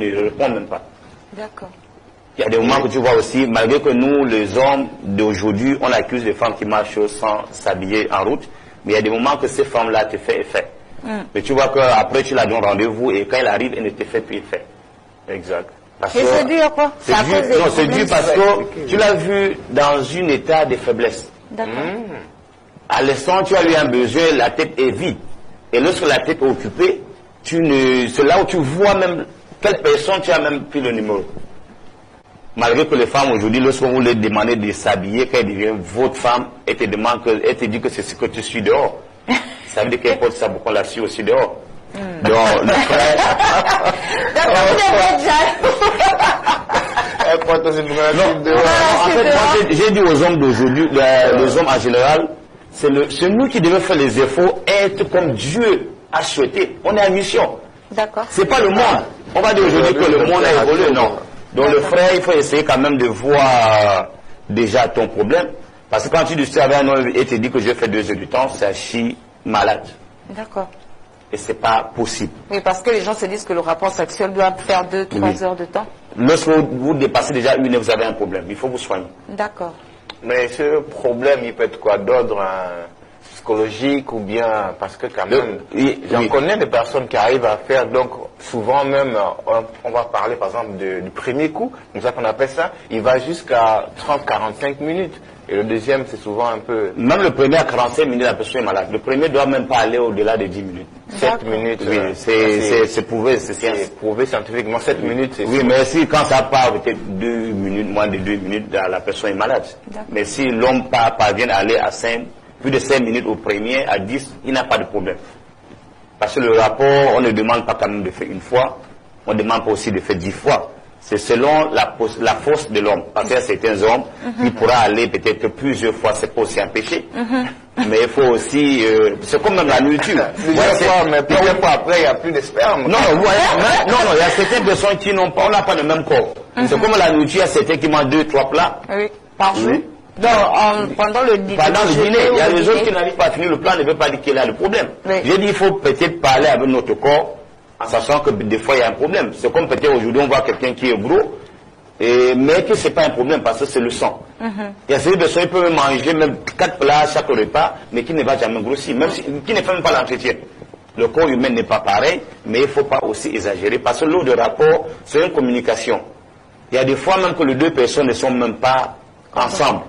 ne répondent même pas. D'accord. Il y a des moments que tu vois aussi, malgré que nous, les hommes d'aujourd'hui, on accuse les femmes qui marchent sans s'habiller en route, mais il y a des moments que ces femmes-là te font effet. Mais tu vois qu'après tu la donnes rendez-vous et quand elle arrive, elle ne te fait plus effet. Exact. Et c'est dû à quoi? C'est dû parce que tu l'as vu dans un état de faiblesse. D'accord. À l'instant, tu as eu un besoin, la tête est vide. Et lorsque la tête est occupée, c'est là où tu vois même quelle personne tu as même pris le numéro. Malgré que les femmes aujourd'hui, lorsque vous leur demandez de s'habiller, quand elle devient votre femme, elle te dit que c'est ce que tu suis dehors. Ça veut dire qu'elle porte sa boucle là-dessus aussi dehors. Donc, le frère... Elle porte aussi une dehors. En fait, j'ai dit aux hommes d'aujourd'hui, les hommes en général, c'est nous qui devons faire les efforts, être comme Dieu a souhaité. On est en mission. D'accord. C'est pas le monde. On va dire aujourd'hui que le monde a évolué, non. Donc le frère, il faut essayer quand même de voir déjà ton problème. Parce que quand tu dis avec un homme et te dit que je fais 2 heures du temps, c'est archi malade. D'accord. Et c'est pas possible. Oui, parce que les gens se disent que le rapport sexuel doit faire 2-3 heures de temps. Lorsque vous dépassez déjà 1 heure, vous avez un problème. Il faut vous soigner. D'accord. Mais ce problème, il peut être quoi d'ordre psychologique ou bien parce que quand même, j'en connais des personnes qui arrivent à faire, donc souvent même, on va parler par exemple du premier coup, comme ça qu'on appelle ça, il va jusqu'à 30-45 minutes. Et le deuxième, c'est souvent un peu... Même le premier à 45 minutes, la personne est malade. Le premier ne doit même pas aller au-delà de 10 minutes. 7 minutes, oui, c'est prouvé, c'est prouvé scientifiquement. 7 minutes, c'est... Oui, mais si quand ça part peut-être 2 minutes, moins de 2 minutes, la personne est malade. Mais si l'homme parvient à aller à 5, plus de 5 minutes au premier, à 10, il n'a pas de problème. Parce que le rapport, on ne demande pas quand même de faire 1 fois, on ne demande pas aussi de faire 10 fois. C'est selon la force de l'homme. Parce qu'il y a certains hommes qui pourraient aller peut-être plusieurs fois, c'est pas aussi un péché. Mais il faut aussi... c'est comme même la nourriture. Mais plusieurs fois après, il n'y a plus de sperme. Non, vous voyez, il y a certaines personnes qui n'ont pas, on n'a pas le même corps. C'est comme la nourriture, il y a certains qui mangent 2-3 plats. Oui, par jour. Pendant le dîner. Pendant le dîner, il y a des autres qui n'arrivent pas à finir le plat, ne veut pas dire qu'il a le problème. J'ai dit, il faut peut-être parler avec notre corps, en sachant que des fois il y a un problème. C'est comme peut-être aujourd'hui on voit quelqu'un qui est gros, mais que ce n'est pas un problème parce que c'est le sang. Il y a ces personnes qui peuvent manger même 4 plats chaque repas, mais qui ne va jamais grossir, même qui ne fait même pas l'entretien. Le corps humain n'est pas pareil, mais il ne faut pas aussi exagérer parce que l'eau de rapport, c'est une communication. Il y a des fois même que les 2 personnes ne sont même pas ensemble.